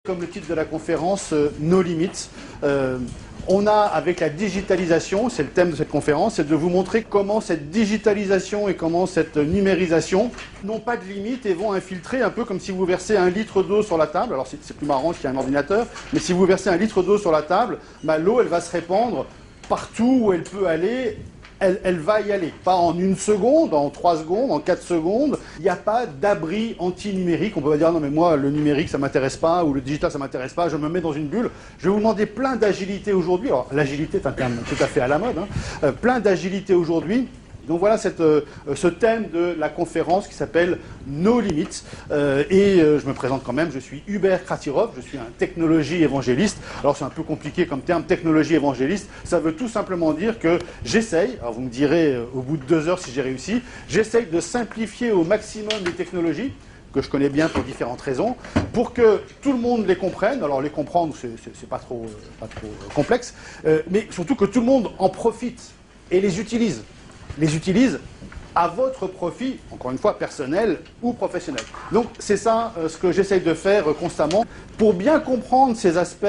Comme le titre de la conférence, No Limits. On a, avec la digitalisation, c'est le thème de cette conférence, c'est de vous montrer comment cette digitalisation et comment cette numérisation n'ont pas de limite et vont infiltrer un peu comme si vous versez 1 litre d'eau sur la table. Alors c'est plus marrant qu'il y a un ordinateur, mais si vous versez 1 litre d'eau sur la table, bah, l'eau elle va se répandre partout où elle peut aller. Elle va y aller. Pas en 1 seconde, en 3 secondes, en 4 secondes. Il n'y a pas d'abri anti-numérique. On peut pas dire non mais moi le numérique ça m'intéresse pas ou le digital ça m'intéresse pas, je me mets dans une bulle. Je vais vous demander plein d'agilité aujourd'hui. Alors l'agilité est un terme tout à fait à la mode. Plein d'agilité aujourd'hui. Donc voilà ce thème de la conférence qui s'appelle No Limits. Je me présente quand même, je suis Hubert Kratirov, je suis un technologie évangéliste. Alors c'est un peu compliqué comme terme, technologie évangéliste. Ça veut tout simplement dire que j'essaye, alors vous me direz au bout de 2 heures si j'ai réussi, j'essaye de simplifier au maximum les technologies, que je connais bien pour différentes raisons, pour que tout le monde les comprenne. Alors les comprendre, c'est pas trop complexe, mais surtout que tout le monde en profite et les utilise à votre profit, encore une fois, personnel ou professionnel. Donc c'est ça ce que j'essaye de faire constamment. Pour bien comprendre ces aspects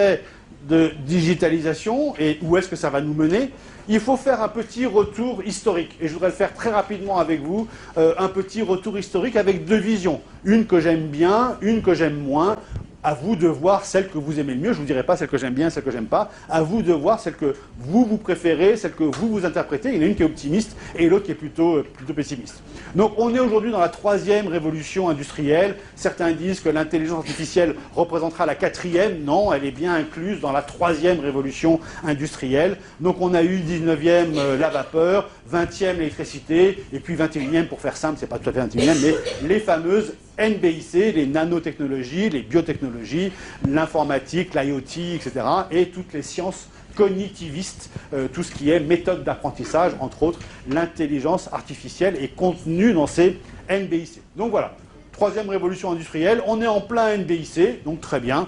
de digitalisation et où est-ce que ça va nous mener, il faut faire un petit retour historique. Et je voudrais le faire très rapidement avec vous, un petit retour historique avec 2 visions. Une que j'aime bien, une que j'aime moins. À vous de voir celle que vous aimez le mieux. Je ne vous dirai pas celle que j'aime bien, celle que j'aime pas. À vous de voir celle que vous préférez, celle que vous interprétez. Il y en a une qui est optimiste et l'autre qui est plutôt pessimiste. Donc on est aujourd'hui dans la 3e révolution industrielle. Certains disent que l'intelligence artificielle représentera la 4e. Non, elle est bien incluse dans la 3e révolution industrielle. Donc on a eu 19e la vapeur, 20e l'électricité, et puis 21e, pour faire simple, c'est pas tout à fait 21e, mais les fameuses NBIC, les nanotechnologies, les biotechnologies, l'informatique, l'IoT, etc. et toutes les sciences cognitivistes, tout ce qui est méthode d'apprentissage, entre autres, l'intelligence artificielle est contenue dans ces NBIC. Donc voilà, 3e révolution industrielle, on est en plein NBIC, donc très bien.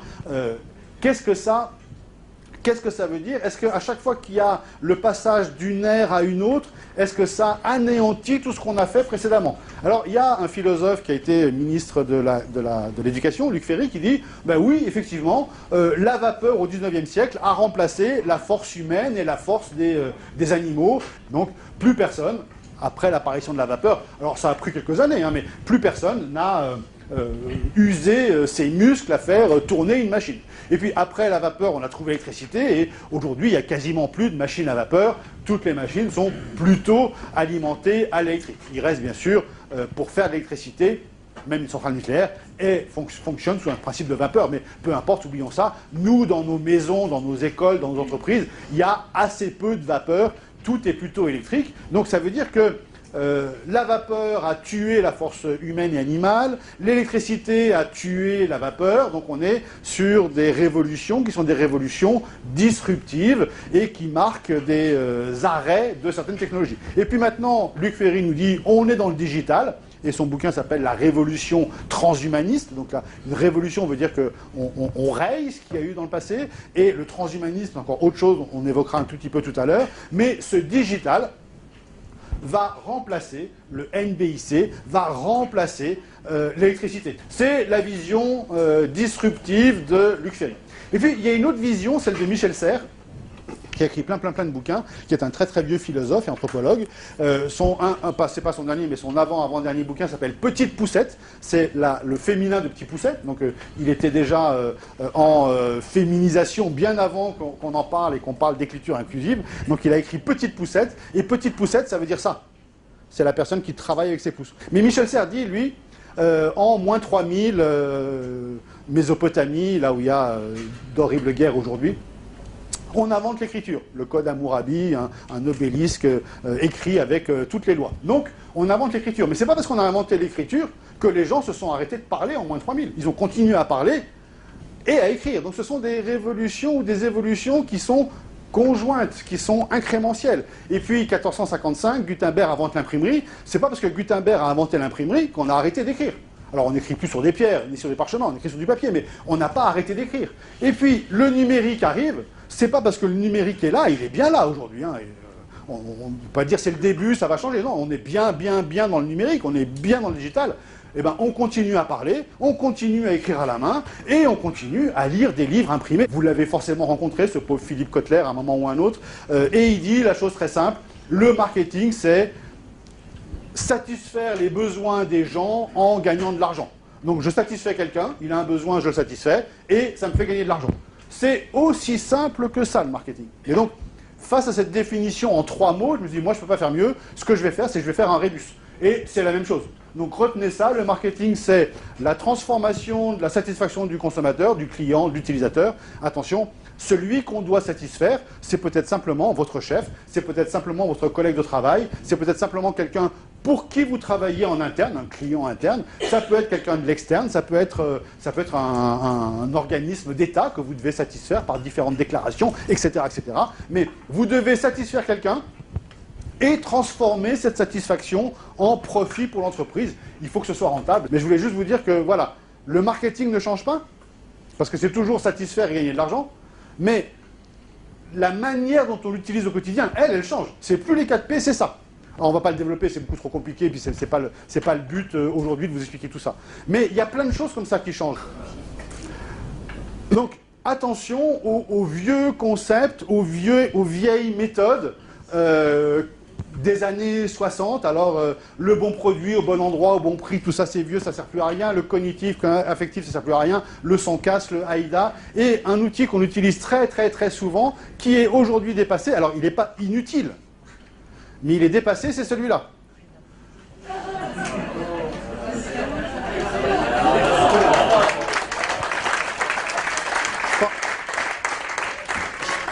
Qu'est-ce que ça veut dire? Est-ce qu'à chaque fois qu'il y a le passage d'une ère à une autre, est-ce que ça anéantit tout ce qu'on a fait précédemment? Alors, il y a un philosophe qui a été ministre de l'Éducation, Luc Ferry, qui dit ben oui, effectivement, la vapeur au XIXe siècle a remplacé la force humaine et la force des animaux. Donc, plus personne, après l'apparition de la vapeur, alors ça a pris quelques années, mais plus personne n'a user ses muscles à faire tourner une machine. Et puis après la vapeur, on a trouvé l'électricité et aujourd'hui, il n'y a quasiment plus de machines à vapeur. Toutes les machines sont plutôt alimentées à l'électrique. Il reste bien sûr, pour faire de l'électricité, même une centrale nucléaire, fonctionne sous un principe de vapeur. Mais peu importe, oublions ça. Nous, dans nos maisons, dans nos écoles, dans nos entreprises, il y a assez peu de vapeur. Tout est plutôt électrique. Donc ça veut dire que la vapeur a tué la force humaine et animale, l'électricité a tué la vapeur, donc on est sur des révolutions qui sont des révolutions disruptives et qui marquent des arrêts de certaines technologies. Et puis maintenant, Luc Ferry nous dit on est dans le digital, et son bouquin s'appelle La révolution transhumaniste. Donc là, une révolution veut dire qu'on raye ce qu'il y a eu dans le passé, et le transhumanisme, encore autre chose, on évoquera un tout petit peu tout à l'heure, mais ce digital va remplacer le NBIC, va remplacer l'électricité. C'est la vision disruptive de Luc Ferry. Et puis, il y a une autre vision, celle de Michel Serres, qui a écrit plein de bouquins, qui est un très vieux philosophe et anthropologue. C'est pas son dernier, mais son avant-dernier bouquin s'appelle Petite Poussette. C'est le féminin de Petit Poussette. Donc il était déjà en féminisation bien avant qu'on en parle et qu'on parle d'écriture inclusive. Donc il a écrit Petite Poussette. Et Petite Poussette, ça veut dire ça. C'est la personne qui travaille avec ses pouces. Mais Michel Serres dit, lui, en moins 3000, Mésopotamie, là où il y a d'horribles guerres aujourd'hui, on invente l'écriture, le code Hammurabi, un obélisque écrit avec toutes les lois. Donc, on invente l'écriture. Mais ce n'est pas parce qu'on a inventé l'écriture que les gens se sont arrêtés de parler en moins 3000. Ils ont continué à parler et à écrire. Donc ce sont des révolutions ou des évolutions qui sont conjointes, qui sont incrémentielles. Et puis, 1455, Gutenberg invente l'imprimerie. C'est pas parce que Gutenberg a inventé l'imprimerie qu'on a arrêté d'écrire. Alors on n'écrit plus sur des pierres, ni sur des parchemins, on écrit sur du papier, mais on n'a pas arrêté d'écrire. Et puis, le numérique arrive. C'est pas parce que le numérique est là, il est bien là aujourd'hui. On ne peut pas dire c'est le début, ça va changer. Non, on est bien dans le numérique, on est bien dans le digital. eh ben, on continue à parler, on continue à écrire à la main, et on continue à lire des livres imprimés. Vous l'avez forcément rencontré, ce pauvre Philippe Kotler, à un moment ou à un autre, et il dit la chose très simple, le marketing, c'est satisfaire les besoins des gens en gagnant de l'argent. Donc je satisfais quelqu'un, il a un besoin, je le satisfais, et ça me fait gagner de l'argent. C'est aussi simple que ça, le marketing. Et donc, face à cette définition en 3 mots, je me dis, moi, je ne peux pas faire mieux. Ce que je vais faire, c'est que je vais faire un rébus. Et c'est la même chose. Donc, retenez ça, le marketing, c'est la transformation de la satisfaction du consommateur, du client, de l'utilisateur. Attention, celui qu'on doit satisfaire, c'est peut-être simplement votre chef, c'est peut-être simplement votre collègue de travail, c'est peut-être simplement quelqu'un pour qui vous travaillez en interne, un client interne, ça peut être quelqu'un de l'externe, ça peut être un organisme d'État que vous devez satisfaire par différentes déclarations, etc., etc. Mais vous devez satisfaire quelqu'un et transformer cette satisfaction en profit pour l'entreprise. Il faut que ce soit rentable. Mais je voulais juste vous dire que, voilà, le marketing ne change pas, parce que c'est toujours satisfaire et gagner de l'argent, mais la manière dont on l'utilise au quotidien, elle change. C'est plus les 4P, c'est ça. Alors, on ne va pas le développer, c'est beaucoup trop compliqué, et puis ce n'est pas le but aujourd'hui de vous expliquer tout ça. Mais il y a plein de choses comme ça qui changent. Donc, attention aux vieux concepts, aux vieilles méthodes des années 60. Alors, le bon produit au bon endroit, au bon prix, tout ça c'est vieux, ça ne sert plus à rien. Le cognitif, affectif, ça ne sert plus à rien. Le sans casse, le AIDA. Et un outil qu'on utilise très très très souvent, qui est aujourd'hui dépassé. Alors, il n'est pas inutile, mais il est dépassé, c'est celui-là.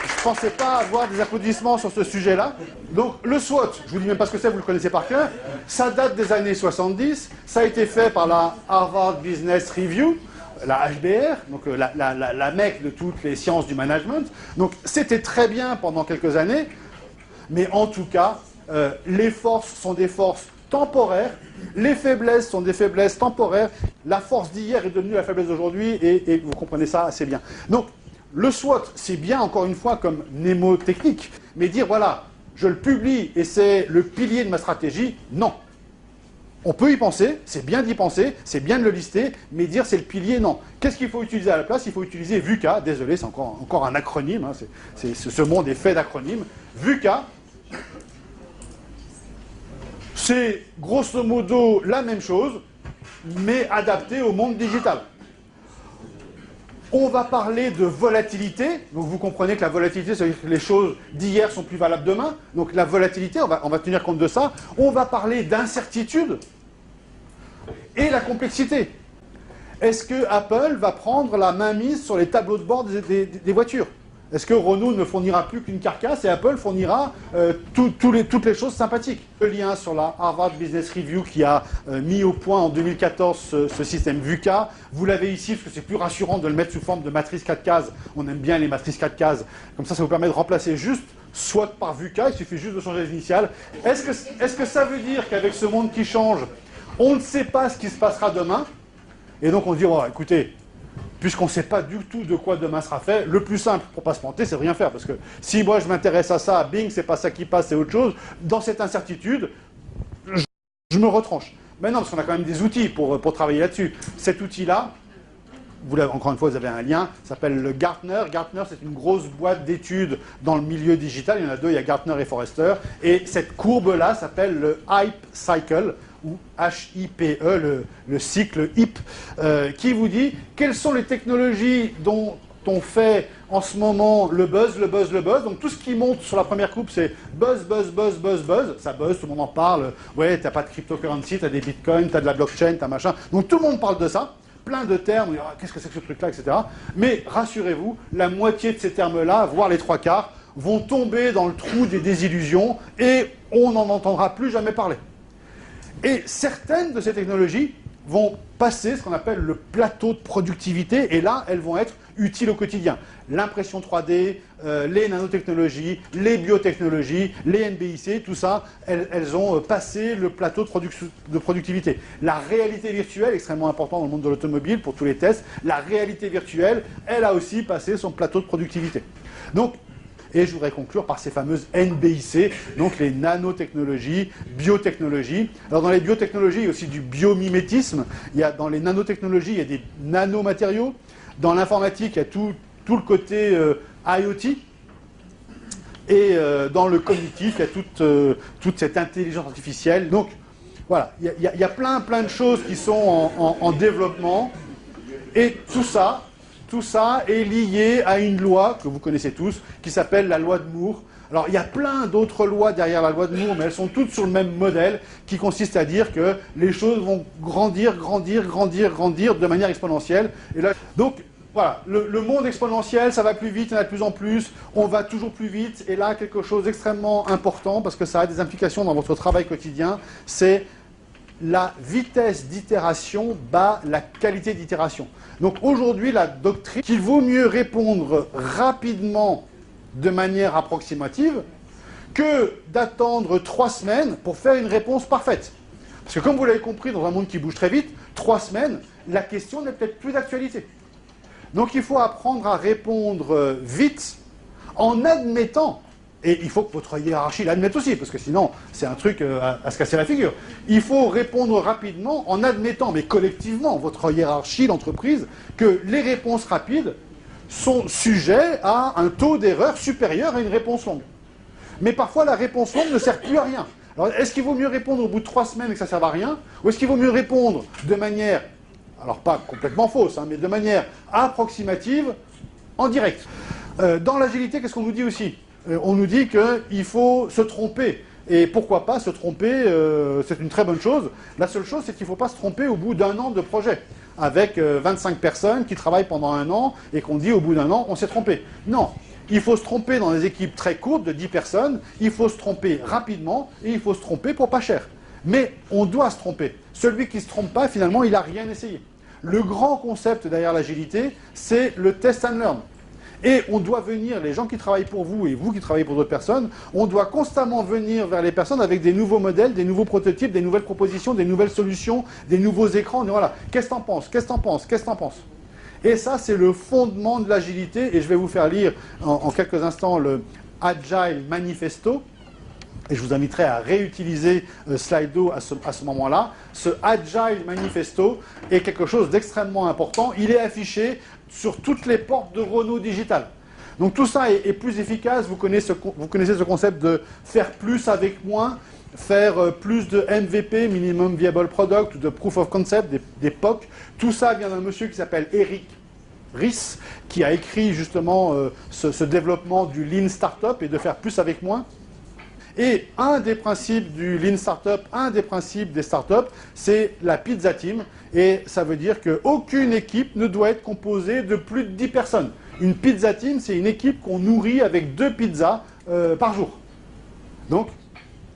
Je ne pensais pas avoir des applaudissements sur ce sujet-là. Donc, le SWOT, je vous dis même pas ce que c'est, vous le connaissez par cœur. Ça date des années 70. Ça a été fait par la Harvard Business Review, la HBR, donc la mecque de toutes les sciences du management. Donc, c'était très bien pendant quelques années. Mais en tout cas, les forces sont des forces temporaires, les faiblesses sont des faiblesses temporaires, la force d'hier est devenue la faiblesse d'aujourd'hui, et vous comprenez ça assez bien. Donc, le SWOT, c'est bien, encore une fois, comme mnémotechnique, mais dire, voilà, je le publie et c'est le pilier de ma stratégie, non. On peut y penser, c'est bien d'y penser, c'est bien de le lister, mais dire c'est le pilier, non. Qu'est-ce qu'il faut utiliser à la place? Il faut utiliser VUCA, désolé, c'est encore un acronyme, hein, ce monde est fait d'acronymes. VUCA, c'est grosso modo la même chose, mais adapté au monde digital. On va parler de volatilité, donc vous comprenez que la volatilité, ça veut dire que les choses d'hier sont plus valables demain, donc la volatilité, on va tenir compte de ça. On va parler d'incertitude et la complexité. Est-ce que Apple va prendre la mainmise sur les tableaux de bord des voitures? Est-ce que Renault ne fournira plus qu'une carcasse et Apple fournira toutes les choses sympathiques? Le lien sur la Harvard Business Review qui a mis au point en 2014 ce système VUCA. Vous l'avez ici parce que c'est plus rassurant de le mettre sous forme de matrice 4 cases. On aime bien les matrices 4 cases. Comme ça vous permet de remplacer juste SWOT par VUCA. Il suffit juste de changer les initiales. Est-ce que ça veut dire qu'avec ce monde qui change, on ne sait pas ce qui se passera demain? Et donc on se dit, oh, écoutez, puisqu'on ne sait pas du tout de quoi demain sera fait, le plus simple pour ne pas se planter, c'est de rien faire. Parce que si moi je m'intéresse à ça, bing, c'est pas ça qui passe, c'est autre chose. Dans cette incertitude, je me retranche. Mais non, parce qu'on a quand même des outils pour travailler là-dessus. Cet outil-là, encore une fois, vous avez un lien, ça s'appelle le Gartner. Gartner, c'est une grosse boîte d'études dans le milieu digital. Il y en a deux, il y a Gartner et Forrester. Et cette courbe-là s'appelle le Hype Cycle, ou HIPE, le cycle HIP, qui vous dit quelles sont les technologies dont on fait en ce moment le buzz. Donc tout ce qui monte sur la première coupe, c'est buzz. Ça buzz, tout le monde en parle. Ouais, t'as pas de cryptocurrency, t'as des bitcoins, t'as de la blockchain, t'as machin. Donc tout le monde parle de ça. Plein de termes, qu'est-ce que c'est que ce truc-là, etc. Mais rassurez-vous, la moitié de ces termes-là, voire les 3/4, vont tomber dans le trou des désillusions et on n'en entendra plus jamais parler. Et certaines de ces technologies vont passer ce qu'on appelle le plateau de productivité, et là, elles vont être utiles au quotidien. L'impression 3D, les nanotechnologies, les biotechnologies, les NBIC, tout ça, elles ont passé le plateau de productivité. La réalité virtuelle, extrêmement important dans le monde de l'automobile, pour tous les tests, la réalité virtuelle, elle a aussi passé son plateau de productivité. Donc, Et je voudrais conclure par ces fameuses NBIC, donc les nanotechnologies, biotechnologies. Alors dans les biotechnologies, il y a aussi du biomimétisme. Dans les nanotechnologies, il y a des nanomatériaux. Dans l'informatique, il y a tout le côté IoT. Et dans le cognitif, il y a toute cette intelligence artificielle. Donc voilà, il y a plein de choses qui sont en développement. Et tout ça est lié à une loi que vous connaissez tous, qui s'appelle la loi de Moore. Alors, il y a plein d'autres lois derrière la loi de Moore, mais elles sont toutes sur le même modèle, qui consiste à dire que les choses vont grandir de manière exponentielle. Et là, donc, voilà, le monde exponentiel, ça va plus vite, il y en a de plus en plus, on va toujours plus vite, et là, quelque chose d'extrêmement important, parce que ça a des implications dans votre travail quotidien, c'est la vitesse d'itération bat la qualité d'itération. Donc aujourd'hui, la doctrine qu'il vaut mieux répondre rapidement de manière approximative que d'attendre 3 semaines pour faire une réponse parfaite. Parce que comme vous l'avez compris, dans un monde qui bouge très vite, 3 semaines, la question n'est peut-être plus d'actualité. Donc il faut apprendre à répondre vite en admettant. Et il faut que votre hiérarchie l'admette aussi, parce que sinon, c'est un truc à se casser la figure. Il faut répondre rapidement en admettant, mais collectivement, votre hiérarchie, l'entreprise, que les réponses rapides sont sujets à un taux d'erreur supérieur à une réponse longue. Mais parfois, la réponse longue ne sert plus à rien. Alors, est-ce qu'il vaut mieux répondre au bout de 3 semaines et que ça ne serve à rien, ou est-ce qu'il vaut mieux répondre de manière, alors pas complètement fausse, hein, mais de manière approximative, en direct? Dans l'agilité, qu'est-ce qu'on nous dit aussi? On nous dit qu'il faut se tromper. Et pourquoi pas se tromper, c'est une très bonne chose. La seule chose, c'est qu'il ne faut pas se tromper au bout d'1 an de projet. Avec 25 personnes qui travaillent pendant 1 an et qu'on dit au bout d'1 an, on s'est trompé. Non, il faut se tromper dans des équipes très courtes de 10 personnes, il faut se tromper rapidement et il faut se tromper pour pas cher. Mais on doit se tromper. Celui qui ne se trompe pas, finalement, il n'a rien essayé. Le grand concept derrière l'agilité, c'est le test and learn. Et on doit venir, les gens qui travaillent pour vous et vous qui travaillez pour d'autres personnes, on doit constamment venir vers les personnes avec des nouveaux modèles, des nouveaux prototypes, des nouvelles propositions, des nouvelles solutions, des nouveaux écrans. Voilà, qu'est-ce que t'en penses? Qu'est-ce que t'en penses? Qu'est-ce que t'en penses? Et ça, c'est le fondement de l'agilité. Et je vais vous faire lire en quelques instants le Agile Manifesto. Et je vous inviterai à réutiliser Slido à ce moment-là. Ce Agile Manifesto est quelque chose d'extrêmement important. Il est affiché sur toutes les portes de Renault Digital. Donc tout ça est plus efficace. Vous connaissez ce concept de faire plus avec moins, faire plus de MVP, Minimum Viable Product, ou de Proof of Concept, des POC. Tout ça vient d'un monsieur qui s'appelle Eric Ries, qui a écrit justement ce développement du Lean Startup et de faire plus avec moins. Et un des principes du Lean Startup, un des principes des startups, c'est la pizza team. Et ça veut dire qu'aucune équipe ne doit être composée de plus de 10 personnes. Une pizza team, c'est une équipe qu'on nourrit avec 2 pizzas par jour. Donc,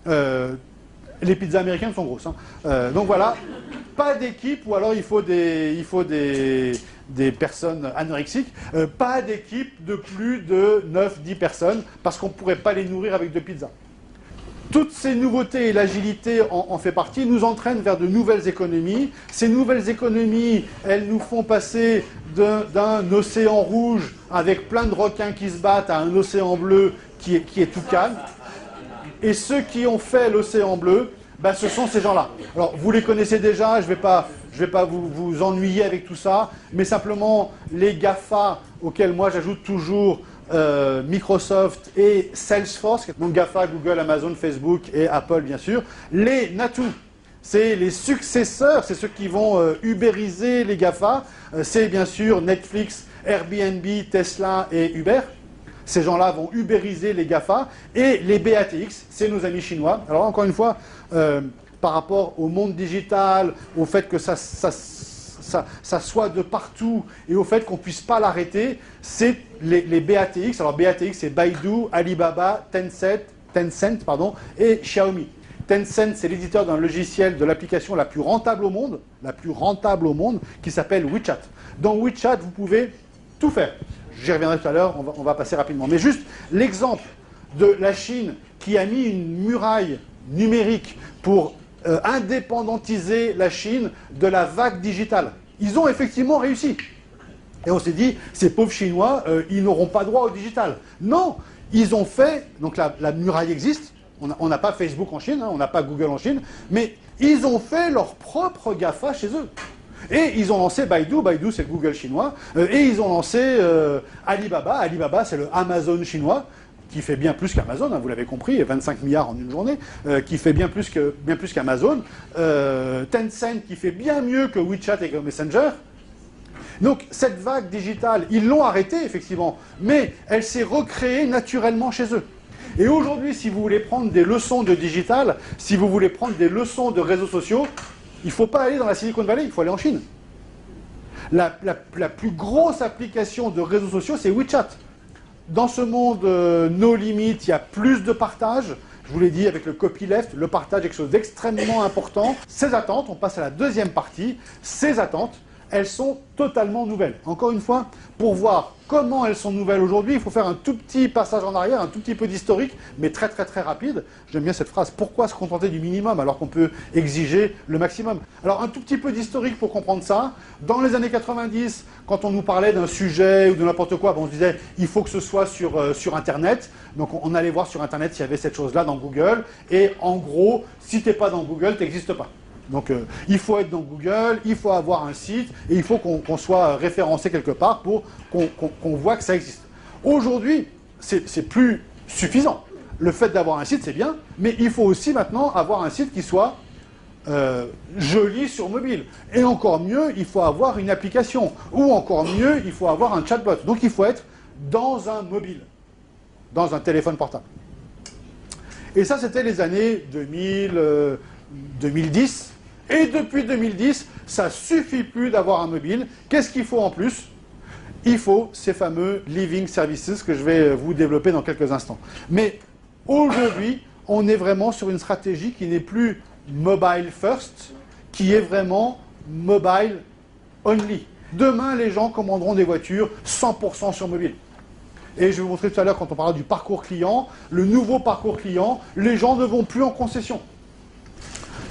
les pizzas américaines sont grosses. Hein. Donc voilà, pas d'équipe, ou alors il faut des personnes anorexiques. Pas d'équipe de plus de 9-10 personnes, parce qu'on ne pourrait pas les nourrir avec 2 pizzas. Toutes ces nouveautés, et l'agilité en fait partie, nous entraînent vers de nouvelles économies. Ces nouvelles économies, elles nous font passer d'un océan rouge avec plein de requins qui se battent à un océan bleu qui est tout calme. Et ceux qui ont fait l'océan bleu, ben, ce sont ces gens-là. Alors, vous les connaissez déjà, je vais pas vous ennuyer avec tout ça, mais simplement les GAFA, auxquels moi j'ajoute toujours Microsoft et Salesforce, donc GAFA, Google, Amazon, Facebook et Apple bien sûr. Les NATU, c'est les successeurs, c'est ceux qui vont ubériser les GAFA. C'est bien sûr Netflix, Airbnb, Tesla et Uber. Ces gens-là vont ubériser les GAFA. Et les BATX, c'est nos amis chinois. Alors encore une fois, par rapport au monde digital, au fait que ça soit de partout et au fait qu'on ne puisse pas l'arrêter, c'est les BATX. Alors BATX, c'est Baidu, Alibaba, Tencent et Xiaomi. Tencent, c'est l'éditeur d'un logiciel de l'application la plus rentable au monde, qui s'appelle WeChat. Dans WeChat, vous pouvez tout faire. J'y reviendrai tout à l'heure, on va passer rapidement. Mais juste l'exemple de la Chine qui a mis une muraille numérique pour indépendantiser la Chine de la vague digitale. Ils ont effectivement réussi. Et on s'est dit, ces pauvres Chinois, ils n'auront pas droit au digital. Non, ils ont fait, donc la muraille existe, on n'a pas Facebook en Chine, hein, on n'a pas Google en Chine, mais ils ont fait leur propre GAFA chez eux. Et ils ont lancé Baidu, Baidu c'est le Google chinois, et ils ont lancé Alibaba, Alibaba c'est le Amazon chinois, qui fait bien plus qu'Amazon, hein, vous l'avez compris, 25 milliards en une journée, qui fait bien plus qu'Amazon, Tencent qui fait bien mieux que WeChat et que Messenger. Donc cette vague digitale, ils l'ont arrêtée effectivement, mais elle s'est recréée naturellement chez eux. Et aujourd'hui, si vous voulez prendre des leçons de digital, si vous voulez prendre des leçons de réseaux sociaux, il ne faut pas aller dans la Silicon Valley, il faut aller en Chine. La plus grosse application de réseaux sociaux, c'est WeChat. Dans ce monde no limit, il y a plus de partage. Je vous l'ai dit avec le copyleft, le partage est quelque chose d'extrêmement important. Ces attentes, on passe à la deuxième partie, ces attentes, elles sont totalement nouvelles. Encore une fois, pour voir comment elles sont nouvelles aujourd'hui, il faut faire un tout petit passage en arrière, un tout petit peu d'historique, mais très très très rapide. J'aime bien cette phrase, pourquoi se contenter du minimum alors qu'on peut exiger le maximum? Alors un tout petit peu d'historique pour comprendre ça. Dans les années 90, quand on nous parlait d'un sujet ou de n'importe quoi, on se disait il faut que ce soit sur Internet. Donc on allait voir sur Internet s'il y avait cette chose-là dans Google. Et en gros, si tu n'es pas dans Google, tu n'existes pas. Donc il faut être dans Google, il faut avoir un site, et il faut qu'on soit référencé quelque part pour qu'on voit que ça existe. Aujourd'hui, c'est plus suffisant. Le fait d'avoir un site, c'est bien, mais il faut aussi maintenant avoir un site qui soit joli sur mobile. Et encore mieux, il faut avoir une application. Ou encore mieux, il faut avoir un chatbot. Donc il faut être dans un mobile, dans un téléphone portable. Et ça, c'était les années 2000, 2010. Et depuis 2010, ça ne suffit plus d'avoir un mobile. Qu'est-ce qu'il faut en plus? Il faut ces fameux living services que je vais vous développer dans quelques instants. Mais aujourd'hui, on est vraiment sur une stratégie qui n'est plus mobile first, qui est vraiment mobile only. Demain, les gens commanderont des voitures 100% sur mobile. Et je vais vous montrer tout à l'heure, quand on parlera du parcours client, le nouveau parcours client, les gens ne vont plus en concession.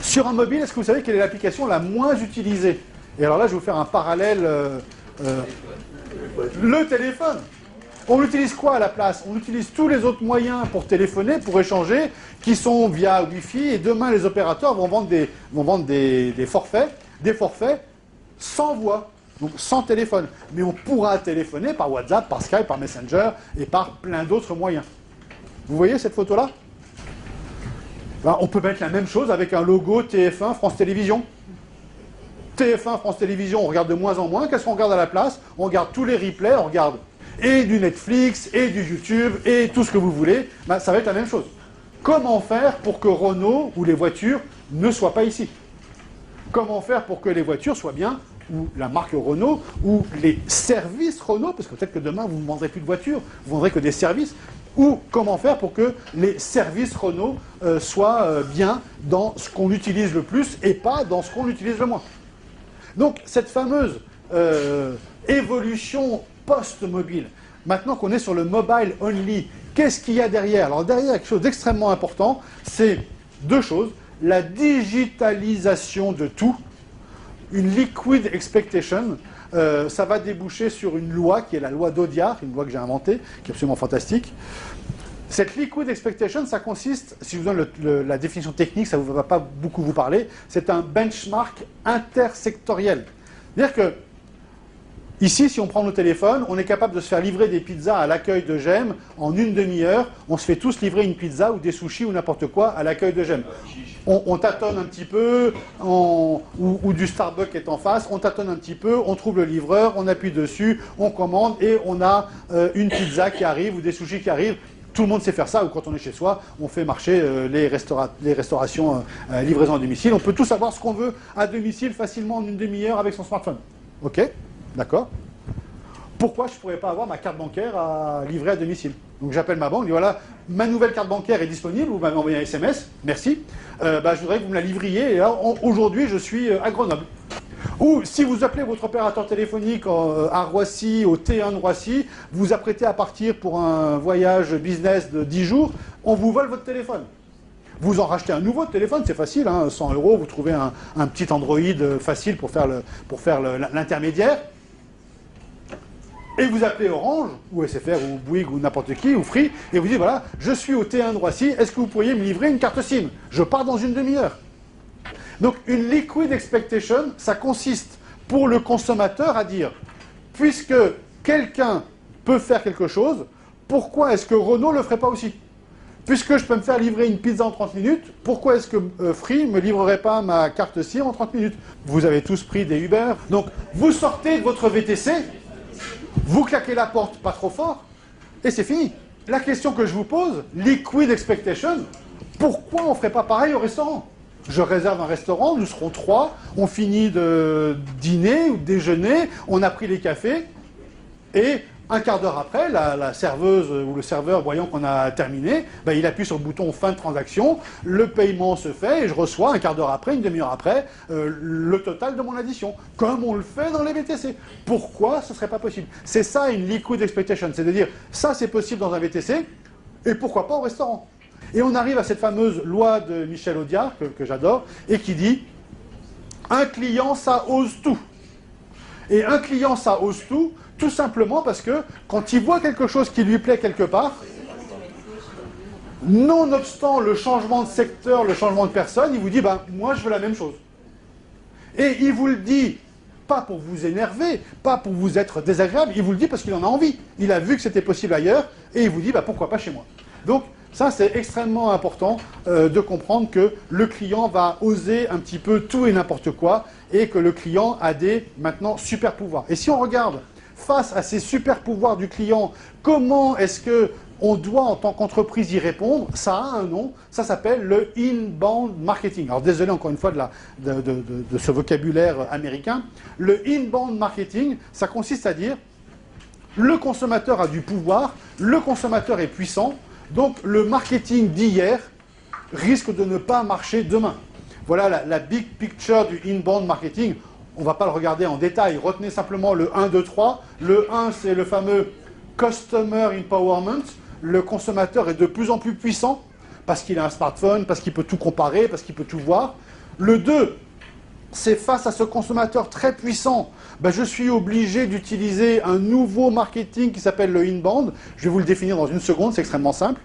Sur un mobile, est-ce que vous savez quelle est l'application la moins utilisée? Et alors là, je vais vous faire un parallèle. Le téléphone. On utilise quoi à la place? On utilise tous les autres moyens pour téléphoner, pour échanger, qui sont via Wi-Fi. Et demain, les opérateurs vont vendre des forfaits sans voix, donc sans téléphone. Mais on pourra téléphoner par WhatsApp, par Skype, par Messenger et par plein d'autres moyens. Vous voyez cette photo-là? Ben, on peut mettre la même chose avec un logo TF1 France Télévisions. TF1 France Télévisions, on regarde de moins en moins. Qu'est-ce qu'on regarde à la place? On regarde tous les replays, on regarde et du Netflix, et du YouTube, et tout ce que vous voulez. Ben, ça va être la même chose. Comment faire pour que Renault ou les voitures ne soient pas ici? Comment faire pour que les voitures soient bien, ou la marque Renault, ou les services Renault, parce que peut-être que demain vous ne vendrez plus de voitures, vous vendrez que des services. Ou comment faire pour que les services Renault soient bien dans ce qu'on utilise le plus et pas dans ce qu'on utilise le moins. Donc cette fameuse évolution post-mobile, maintenant qu'on est sur le mobile only, qu'est-ce qu'il y a derrière? Alors derrière, quelque chose d'extrêmement important, c'est deux choses. La digitalisation de tout, une liquid expectation. Ça va déboucher sur une loi qui est la loi d'Audiard, une loi que j'ai inventée, qui est absolument fantastique. Cette liquid expectation, ça consiste, si je vous donne la définition technique, ça ne va pas beaucoup vous parler, c'est un benchmark intersectoriel. C'est-à-dire que, ici, si on prend nos téléphones, on est capable de se faire livrer des pizzas à l'accueil de GEM en une demi-heure. On se fait tous livrer une pizza ou des sushis ou n'importe quoi à l'accueil de GEM. On tâtonne un petit peu, ou du Starbucks est en face, on tâtonne un petit peu, on trouve le livreur, on appuie dessus, on commande et on a une pizza qui arrive ou des sushis qui arrivent. Tout le monde sait faire ça, ou quand on est chez soi, on fait marcher les restaurations livraison à domicile. On peut tous avoir ce qu'on veut à domicile facilement en une demi-heure avec son smartphone. Ok, d'accord. Pourquoi je ne pourrais pas avoir ma carte bancaire à livrer à domicile? Donc j'appelle ma banque, je dis voilà, ma nouvelle carte bancaire est disponible, vous m'avez envoyé un SMS, merci. Je voudrais que vous me la livriez, et là, aujourd'hui, je suis à Grenoble. Ou si vous appelez votre opérateur téléphonique à Roissy, au T1 de Roissy, vous vous apprêtez à partir pour un voyage business de 10 jours, on vous vole votre téléphone. Vous en rachetez un nouveau téléphone, c'est facile, hein, 100 €, vous trouvez un petit Android facile pour faire l'intermédiaire. Et vous appelez Orange, ou SFR, ou Bouygues, ou n'importe qui, ou Free, et vous dites, voilà, je suis au T1 de Roissy, est-ce que vous pourriez me livrer une carte SIM? Je pars dans une demi-heure. Donc une liquid expectation, ça consiste pour le consommateur à dire, puisque quelqu'un peut faire quelque chose, pourquoi est-ce que Renault ne le ferait pas aussi? Puisque je peux me faire livrer une pizza en 30 minutes, pourquoi est-ce que Free ne me livrerait pas ma carte SIM en 30 minutes? Vous avez tous pris des Uber. Donc vous sortez de votre VTC, vous claquez la porte pas trop fort, et c'est fini. La question que je vous pose, liquid expectation, pourquoi on ne ferait pas pareil au restaurant? Je réserve un restaurant, nous serons 3, on finit de dîner ou de déjeuner, on a pris les cafés, et un quart d'heure après, la serveuse ou le serveur, voyant qu'on a terminé, ben, il appuie sur le bouton fin de transaction, le paiement se fait, et je reçois un quart d'heure après, une demi-heure après, le total de mon addition, comme on le fait dans les VTC. Pourquoi ce ne serait pas possible? C'est ça une liquid expectation, c'est de dire, ça c'est possible dans un VTC, et pourquoi pas au restaurant? Et on arrive à cette fameuse loi de Michel Audiard, que j'adore, et qui dit « Un client, ça ose tout ». Et un client, ça ose tout simplement parce que quand il voit quelque chose qui lui plaît quelque part, nonobstant le changement de secteur, le changement de personne, il vous dit ben, « moi, je veux la même chose ». Et il vous le dit, pas pour vous énerver, pas pour vous être désagréable, il vous le dit parce qu'il en a envie. Il a vu que c'était possible ailleurs, et il vous dit ben, « pourquoi pas chez moi ». Donc, ça, c'est extrêmement important de comprendre que le client va oser un petit peu tout et n'importe quoi et que le client a des, maintenant, super pouvoirs. Et si on regarde, face à ces super pouvoirs du client, comment est-ce qu'on doit, en tant qu'entreprise, y répondre? Ça a un nom, ça s'appelle le inbound marketing. Alors, désolé encore une fois de ce vocabulaire américain. Le inbound marketing, ça consiste à dire le consommateur a du pouvoir, le consommateur est puissant, donc le marketing d'hier risque de ne pas marcher demain. Voilà la big picture du inbound marketing. On ne va pas le regarder en détail. Retenez simplement le 1, 2, 3. Le 1, c'est le fameux Customer Empowerment. Le consommateur est de plus en plus puissant parce qu'il a un smartphone, parce qu'il peut tout comparer, parce qu'il peut tout voir. Le 2, c'est face à ce consommateur très puissant, ben je suis obligé d'utiliser un nouveau marketing qui s'appelle le inbound. Je vais vous le définir dans une seconde, c'est extrêmement simple.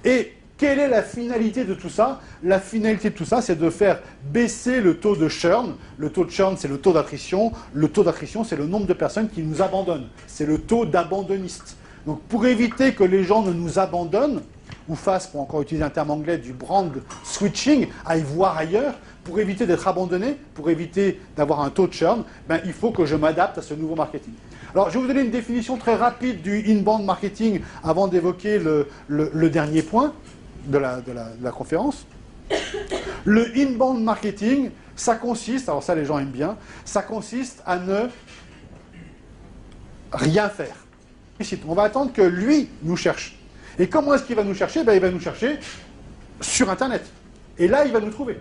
Et quelle est la finalité de tout ça? La finalité de tout ça, c'est de faire baisser le taux de churn. Le taux de churn, c'est le taux d'attrition. Le taux d'attrition, c'est le nombre de personnes qui nous abandonnent. C'est le taux d'abandonnistes. Donc pour éviter que les gens ne nous abandonnent, ou fassent, pour encore utiliser un terme anglais, du brand switching, aillent voir ailleurs, pour éviter d'être abandonné, pour éviter d'avoir un taux de churn, ben, il faut que je m'adapte à ce nouveau marketing. Alors, je vais vous donner une définition très rapide du inbound marketing avant d'évoquer le dernier point de la conférence. Le inbound marketing, ça consiste, alors ça les gens aiment bien, ça consiste à ne rien faire. On va attendre que lui nous cherche. Et comment est-ce qu'il va nous chercher? Ben, il va nous chercher sur Internet. Et là, il va nous trouver.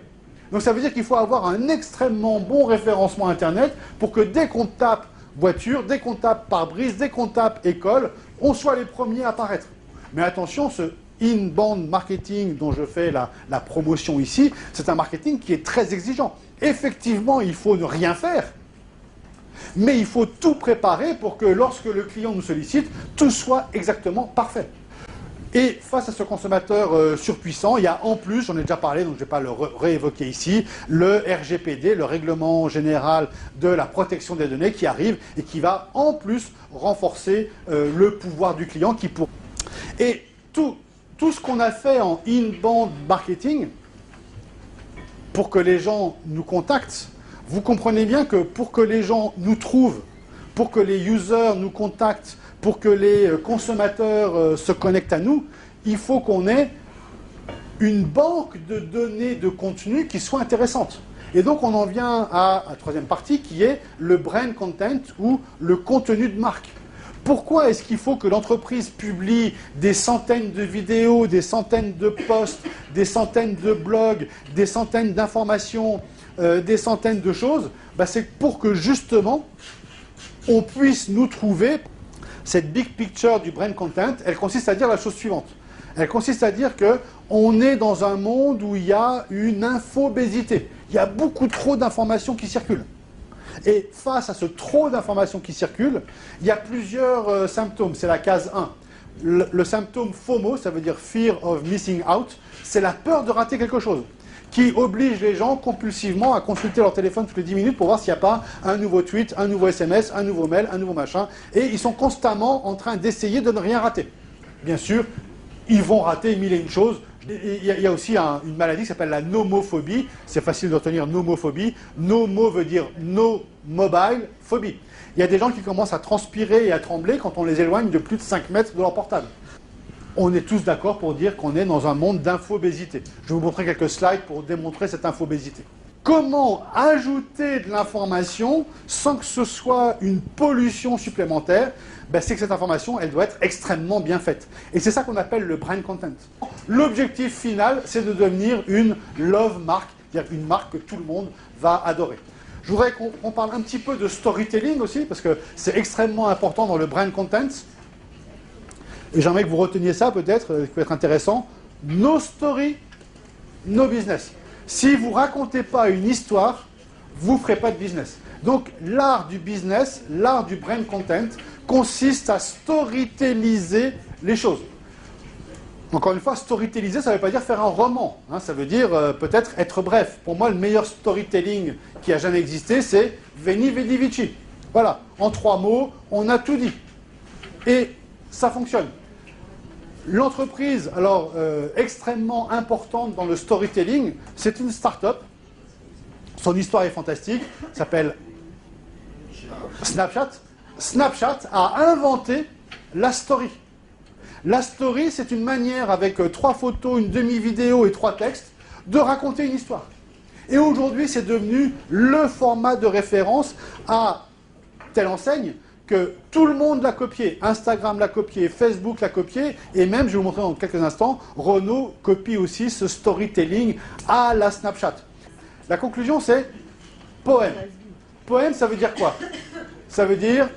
Donc ça veut dire qu'il faut avoir un extrêmement bon référencement Internet pour que dès qu'on tape voiture, dès qu'on tape pare-brise, dès qu'on tape école, on soit les premiers à apparaître. Mais attention, ce inbound marketing dont je fais la promotion ici, c'est un marketing qui est très exigeant. Effectivement, il faut ne rien faire, mais il faut tout préparer pour que lorsque le client nous sollicite, tout soit exactement parfait. Et face à ce consommateur surpuissant, il y a en plus, j'en ai déjà parlé, donc je ne vais pas le réévoquer ici, le RGPD, le Règlement Général de la Protection des Données, qui arrive et qui va en plus renforcer le pouvoir du client. Et tout ce qu'on a fait en inbound marketing, pour que les gens nous contactent, vous comprenez bien que pour que les gens nous trouvent, pour que les users nous contactent, pour que les consommateurs se connectent à nous, il faut qu'on ait une banque de données de contenu qui soit intéressante. Et donc on en vient à la troisième partie qui est le brand content ou le contenu de marque. Pourquoi est-ce qu'il faut que l'entreprise publie des centaines de vidéos, des centaines de posts, des centaines de blogs, des centaines d'informations, des centaines de choses? Ben, c'est pour que justement on puisse nous trouver. Cette big picture du brand content, elle consiste à dire la chose suivante. Elle consiste à dire qu'on est dans un monde où il y a une infobésité. Il y a beaucoup trop d'informations qui circulent. Et face à ce trop d'informations qui circulent, il y a plusieurs symptômes. C'est la case 1. Le symptôme FOMO, ça veut dire Fear of Missing Out, c'est la peur de rater quelque chose, qui oblige les gens compulsivement à consulter leur téléphone toutes les 10 minutes pour voir s'il n'y a pas un nouveau tweet, un nouveau SMS, un nouveau mail, un nouveau machin. Et ils sont constamment en train d'essayer de ne rien rater. Bien sûr, ils vont rater mille et une choses. Il y a aussi une maladie qui s'appelle la nomophobie. C'est facile de retenir nomophobie. Nomo veut dire no mobile phobie. Il y a des gens qui commencent à transpirer et à trembler quand on les éloigne de plus de 5 mètres de leur portable. On est tous d'accord pour dire qu'on est dans un monde d'infobésité. Je vais vous montrer quelques slides pour démontrer cette infobésité. Comment ajouter de l'information sans que ce soit une pollution supplémentaire? C'est que cette information, elle doit être extrêmement bien faite. Et c'est ça qu'on appelle le brand content. L'objectif final, c'est de devenir une love mark, c'est-à-dire une marque que tout le monde va adorer. Je voudrais qu'on parle un petit peu de storytelling aussi, parce que c'est extrêmement important dans le brand content. Et j'aimerais que vous reteniez ça peut-être, qui peut être intéressant. No story, no business. Si vous ne racontez pas une histoire, vous ne ferez pas de business. Donc l'art du business, l'art du brand content, consiste à storytelliser les choses. Encore une fois, storytelliser, ça ne veut pas dire faire un roman. Hein, ça veut dire peut-être être bref. Pour moi, le meilleur storytelling qui a jamais existé, c'est Veni Vidi Vici. Voilà, en 3 mots, on a tout dit. Et ça fonctionne. L'entreprise, alors extrêmement importante dans le storytelling, c'est une start-up. Son histoire est fantastique, s'appelle Snapchat. Snapchat a inventé la story. La story, c'est une manière, avec 3 photos, une demi-vidéo et 3 textes, de raconter une histoire. Et aujourd'hui, c'est devenu le format de référence à telle enseigne que tout le monde l'a copié. Instagram l'a copié, Facebook l'a copié, et même, je vais vous montrer dans quelques instants, Renault copie aussi ce storytelling à la Snapchat. La conclusion, c'est poème. Poème, ça veut dire quoi? Ça veut dire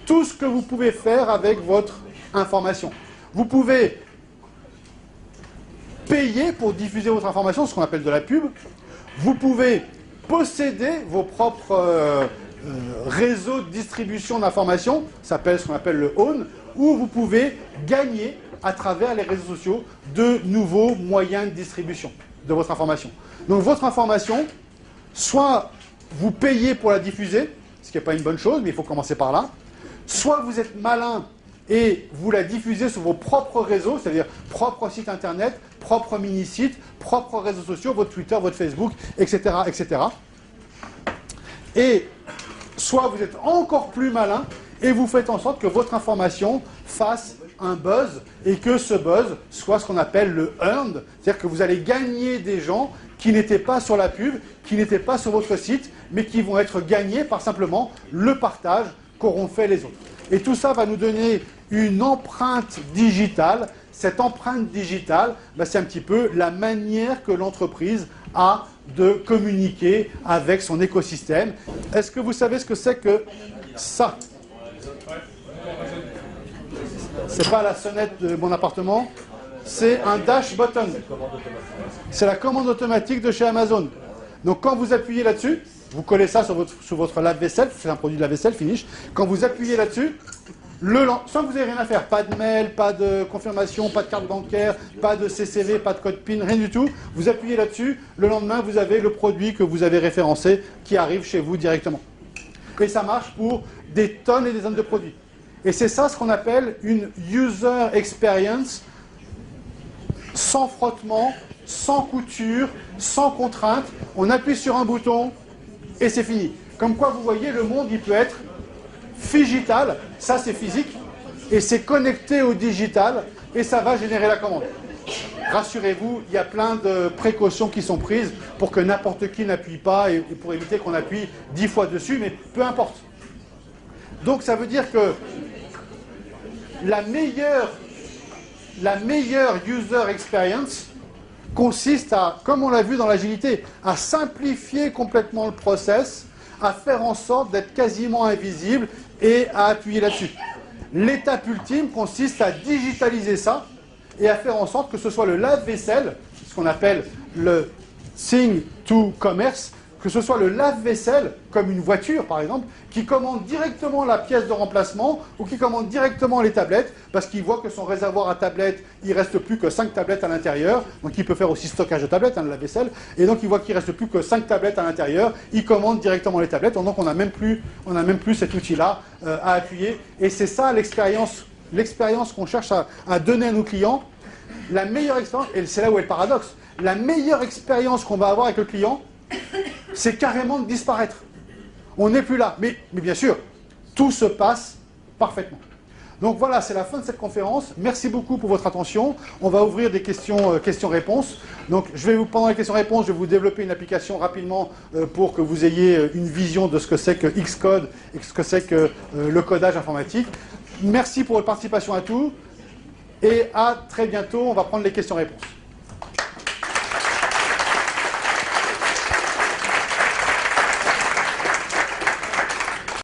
tout ce que vous pouvez faire avec votre information. Vous pouvez payer pour diffuser votre information, ce qu'on appelle de la pub. Vous pouvez posséder vos propres réseaux de distribution d'informations, ça s'appelle ce qu'on appelle le own, ou vous pouvez gagner à travers les réseaux sociaux de nouveaux moyens de distribution de votre information. Donc votre information, soit vous payez pour la diffuser, ce qui n'est pas une bonne chose, mais il faut commencer par là, soit vous êtes malin et vous la diffusez sur vos propres réseaux, c'est-à-dire propre site internet, propre mini-site, propres réseaux sociaux, votre Twitter, votre Facebook, etc., etc. Et soit vous êtes encore plus malin et vous faites en sorte que votre information fasse un buzz et que ce buzz soit ce qu'on appelle le earned, c'est-à-dire que vous allez gagner des gens qui n'étaient pas sur la pub, qui n'étaient pas sur votre site, mais qui vont être gagnés par simplement le partage qu'auront fait les autres. Et tout ça va nous donner une empreinte digitale. Cette empreinte digitale, c'est un petit peu la manière que l'entreprise a de communiquer avec son écosystème. Est-ce que vous savez ce que c'est que ça? C'est pas la sonnette de mon appartement, c'est un dash button. C'est la commande automatique de chez Amazon. Donc quand vous appuyez là-dessus, vous collez ça sur votre lave-vaisselle, c'est un produit de lave-vaisselle, finish. Quand vous appuyez là-dessus, sans que vous n'ayez rien à faire, pas de mail, pas de confirmation, pas de carte bancaire, pas de CCV, pas de code PIN, rien du tout, vous appuyez là-dessus, le lendemain vous avez le produit que vous avez référencé qui arrive chez vous directement. Et ça marche pour des tonnes et des tonnes de produits. Et c'est ça ce qu'on appelle une user experience sans frottement, sans couture, sans contrainte. On appuie sur un bouton et c'est fini. Comme quoi, vous voyez, le monde, il peut être phygital, ça c'est physique, et c'est connecté au digital, et ça va générer la commande. Rassurez-vous, il y a plein de précautions qui sont prises pour que n'importe qui n'appuie pas, et pour éviter qu'on appuie 10 fois dessus, mais peu importe. Donc ça veut dire que la meilleure user experience consiste à, comme on l'a vu dans l'agilité, à simplifier complètement le process, à faire en sorte d'être quasiment invisible et à appuyer là-dessus. L'étape ultime consiste à digitaliser ça et à faire en sorte que ce soit le lave-vaisselle, ce qu'on appelle le Thing to Commerce, que ce soit le lave-vaisselle, comme une voiture par exemple, qui commande directement la pièce de remplacement ou qui commande directement les tablettes, parce qu'il voit que son réservoir à tablettes, il ne reste plus que 5 tablettes à l'intérieur, donc il peut faire aussi stockage de tablettes, le lave-vaisselle, et donc il voit qu'il ne reste plus que 5 tablettes à l'intérieur, il commande directement les tablettes, donc on n'a même plus cet outil-là à appuyer, et c'est ça l'expérience qu'on cherche à donner à nos clients. La meilleure expérience, et c'est là où est le paradoxe, la meilleure expérience qu'on va avoir avec le client, c'est carrément de disparaître. On n'est plus là. Mais bien sûr, tout se passe parfaitement. Donc voilà, c'est la fin de cette conférence. Merci beaucoup pour votre attention. On va ouvrir des questions-réponses. Donc pendant les questions-réponses, je vais vous développer une application rapidement pour que vous ayez une vision de ce que c'est que Xcode et ce que c'est que le codage informatique. Merci pour votre participation à tous. Et à très bientôt. On va prendre les questions-réponses.